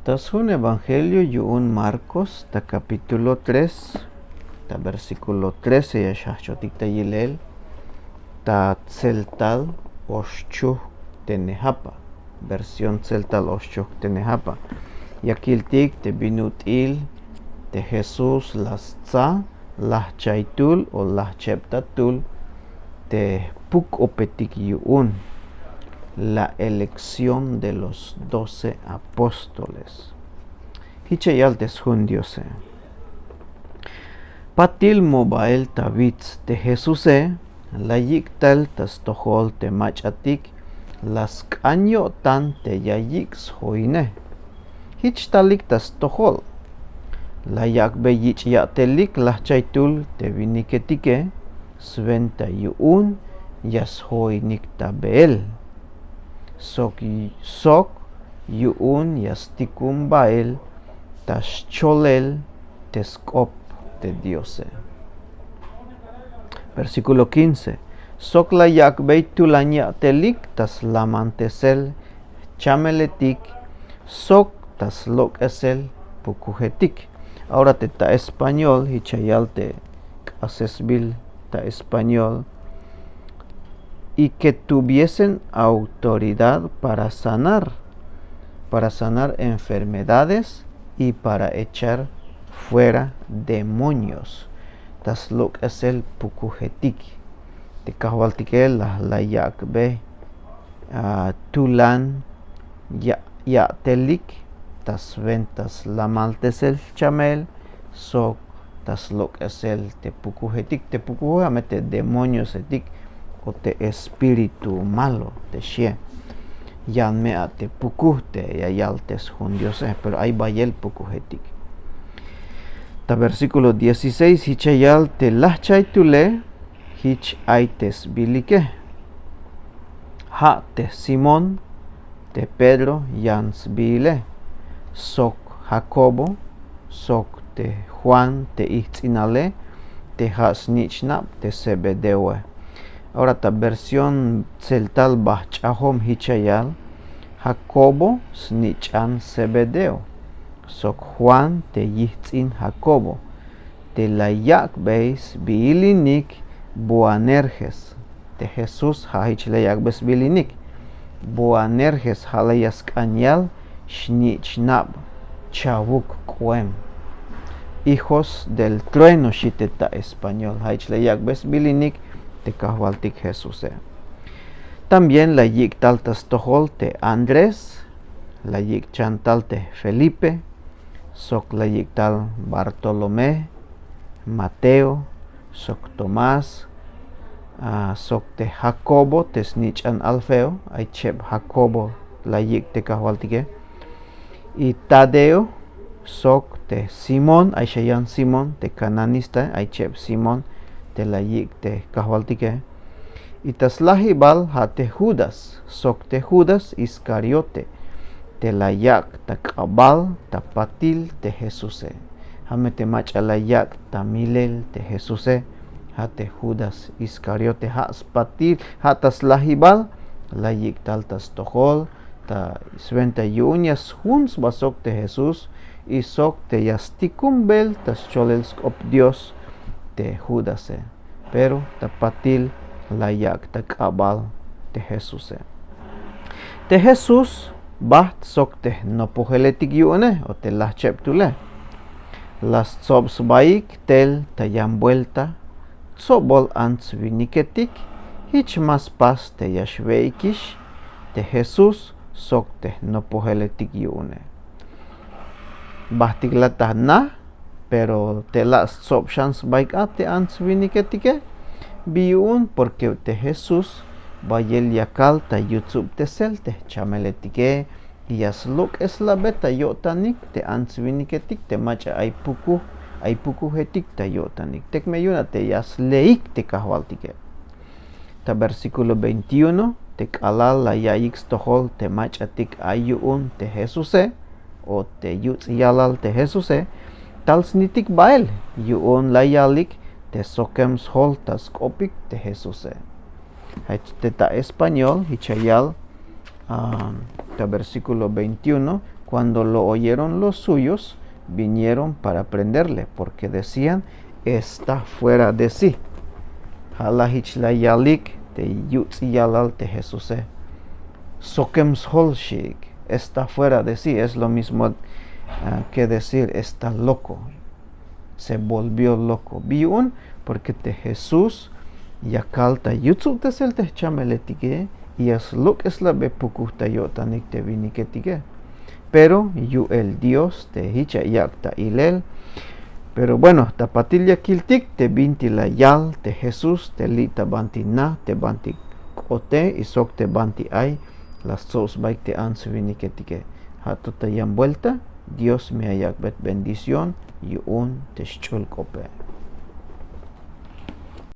Tas un evangelio yu'un Marcos ta capítulo 3 ta versículo 13 yashahchotik ta yilel ta tzeltal oxchuh tenehapa versión tzeltal oxchuh tenehapa yakiltik te binut'il te Jesús las tza las chaitul o las cheptatul te puk opetik yu'un la elección de los 12 apóstoles. Hichayal teshundiose. Patil mobail tabitz te Jesuse, la yiktal tastohol te machatik, las kanyo tan te yayiks hoine. Hichtalik tastohol. La yakbe yich yatelik la chaitul te viniketike, sventa yuun yas hoinik tabel. Sok yuun yastikum bael tas cholel teskop de Diose. Versículo 15. Sok la yakbei tulanya telik tas lamantesel chameletik sok tas lok esel pukujetik. Ahora te ta español hichayal te asesbil ta español. Y que tuviesen autoridad para sanar enfermedades y para echar fuera demonios. Tas lok es el pukujetik. Te kahwaltike la yakbe tulan ya telik tas ventas la maltesel chamel sok tas lok es el te pukujetik. Te pukujetik demonios etik. O te espíritu malo te shie yan mea te pukuhte ya yaltes jundiose pero hay bayel pukuhetik ta versículo 16 hichayal te lahchaitule hich aites bilike ha te Simón te Pedro yans bile sok Jacobo sok te Juan te ichtzinale te hasnichnap te Zebedewe. Ahora ta versión celtal bachahom hichayal Jacobo snichan Zebedeo sok Juan te yitzin Jacobo te la yakbeis bilinik Boanerges te Jesús hahich la yakbeis bilinik Boanerges halayas kanyal shnichnab chavuk kuem hijos del trueno shiteta español hahich la yakbeis bilinik te kahwaltik Jesús. También la yik taltas tohol te Andrés, la yik chantal te Felipe, sok la yik tal Bartolomé, Mateo, sok Tomás, sok te Jacobo te snichan Alfeo, ay chep Jacobo la yik te kahwaltike, y Tadeo, sok te Simón, ay shayan Simón te cananista, ay chep Simón te la yik te kahwaltike y taslahibal ha te Judas sok te Judas Iscariote te la yak ta kabal ta patil te Jesuse hame te macha la yak ta milel te Jesuse ha te Judas Iscariote ha patil ha taslahibal la yik tal tas tohol ta sventa yunyas huns basok te Jesús y sok te yastikum bel tas cholels op Dios te Judase, pero tapatil la yak ta kabal te Jesuse. Te Jesús baht sok te nopuheletik yuene o te las cheptule. Las tsobs baik tel tayam vuelta, tsobol ants viniketik, hich mas pas te yashveikish, te Jesús sok te nopuheletik yuene. Bahtik latah na pero te las options baik te ans viniketike biun porque te Jesús bayel yakal ta YouTube te sel te chameletike yas look es la beta yotanik te ans viniketik te macha ay puku hetik ta yotanik tek meyuna te yas leik te kahwaltike ta versículo 21 te kalal la yaix tohol te macha tik ayun te Jesuse o te yutz yalal te Jesuse tal snitik bael yuon layalik te sokems holtas kopik te Jesuse. Te ta español hichayal Versículo 21, cuando lo oyeron los suyos, vinieron para prenderle, porque decían, está fuera de sí. Halahichlaiyalik te yutziyalal te Jesús. Sokemsholshik, está fuera de sí, es lo mismo que decir está loco, se volvió loco. Biun, porque te Jesús yakalta yutzuk tesel te chameletige, y es lo que es la bepukusta yotanik te viniketige. Pero yu el Dios te hicha yakta ilel. Pero bueno, tapatilya kiltik te binti la yal te Jesús te lita banti na te banti kote y sok te banti ay las sos baik te an viniketige. Hatuta yan vuelta, Dios me ayak bet bendición y un te kope.